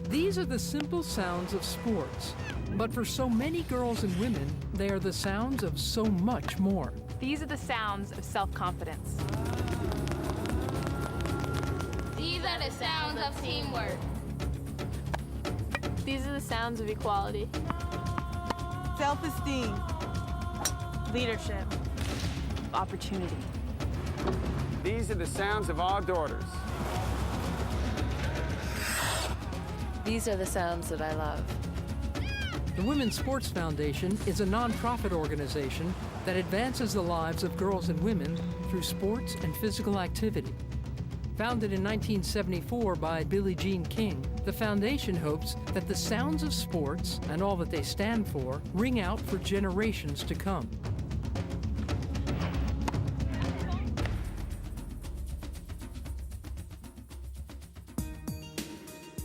These are the simple sounds of sports. But for so many girls and women, they are the sounds of so much more. These are the sounds of self-confidence. These are the sounds of teamwork. These are the sounds of equality. Self-esteem. Leadership. Opportunity. These are the sounds of our daughters. These are the sounds that I love. The Women's Sports Foundation is a nonprofit organization that advances the lives of girls and women through sports and physical activity. Founded in 1974 by Billie Jean King, the foundation hopes that the sounds of sports and all that they stand for ring out for generations to come.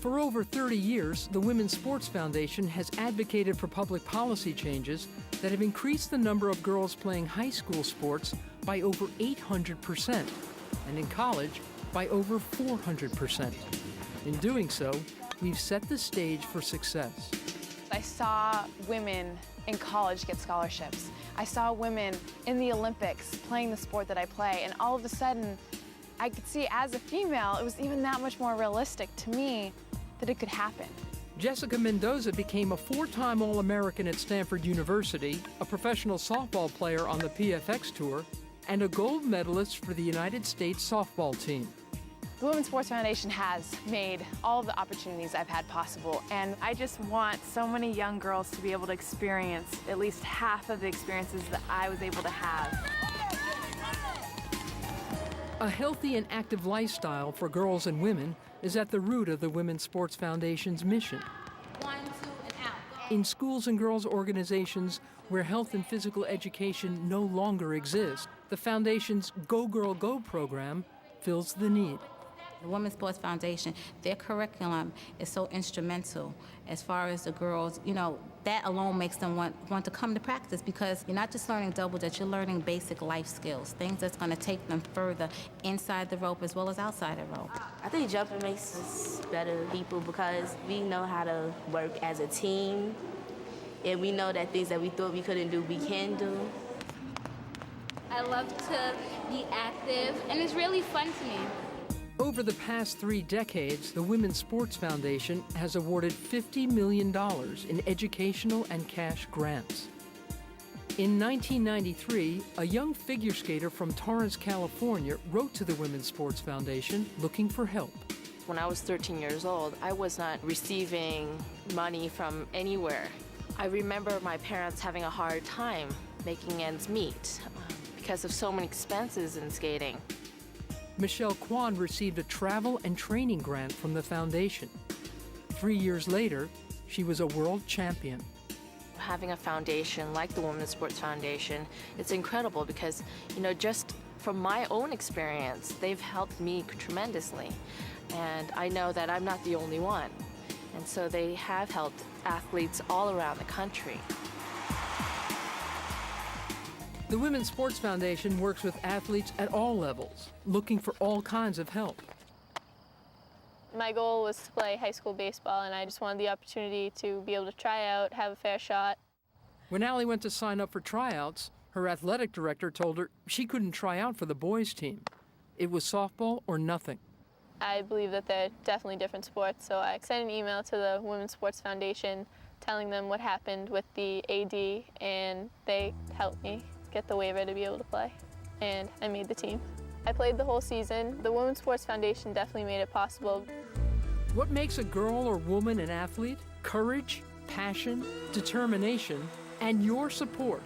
For over 30 years, the Women's Sports Foundation has advocated for public policy changes that have increased the number of girls playing high school sports by over 800%, and in college by over 400%. In doing so, we've set the stage for success. I saw women in college get scholarships. I saw women in the Olympics playing the sport that I play, and all of a sudden, I could see as a female, it was even that much more realistic to me that it could happen. Jessica Mendoza became a 4-time All-American at Stanford University, a professional softball player on the PFX Tour, and a gold medalist for the United States softball team. The Women's Sports Foundation has made all of the opportunities I've had possible, and I just want so many young girls to be able to experience at least half of the experiences that I was able to have. A healthy and active lifestyle for girls and women is at the root of the Women's Sports Foundation's mission. 1, 2, and out. In schools and girls' organizations where health and physical education no longer exist, the Foundation's Go Girl Go program fills the need. The Women's Sports Foundation, their curriculum is so instrumental as far as the girls, that alone makes them want to come to practice, because you're not just learning double dutch, you're learning basic life skills, things that's going to take them further inside the rope as well as outside the rope. I think jumping makes us better people because we know how to work as a team, and we know that things that we thought we couldn't do, we can do. I love to be active, and it's really fun to me. Over the past 3 decades, the Women's Sports Foundation has awarded $50 million in educational and cash grants. In 1993, a young figure skater from Torrance, California, wrote to the Women's Sports Foundation looking for help. When I was 13 years old, I was not receiving money from anywhere. I remember my parents having a hard time making ends meet because of so many expenses in skating. Michelle Kwan received a travel and training grant from the foundation. 3 years later, she was a world champion. Having a foundation like the Women's Sports Foundation, it's incredible because, just from my own experience, they've helped me tremendously. And I know that I'm not the only one. And so they have helped athletes all around the country. The Women's Sports Foundation works with athletes at all levels, looking for all kinds of help. My goal was to play high school baseball, and I just wanted the opportunity to be able to try out, have a fair shot. When Allie went to sign up for tryouts, her athletic director told her she couldn't try out for the boys' team. It was softball or nothing. I believe that they're definitely different sports, so I sent an email to the Women's Sports Foundation telling them what happened with the AD, and they helped me get the waiver to be able to play, and I made the team. I played the whole season. The Women's Sports Foundation definitely made it possible. What makes a girl or woman an athlete? Courage, passion, determination, and your support.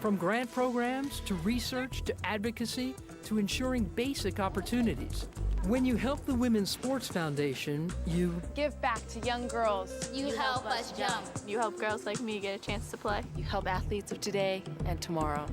From grant programs to research to advocacy to ensuring basic opportunities. When you help the Women's Sports Foundation, you Give back to young girls. You help us jump. You help girls like me get a chance to play. You help athletes of today and tomorrow.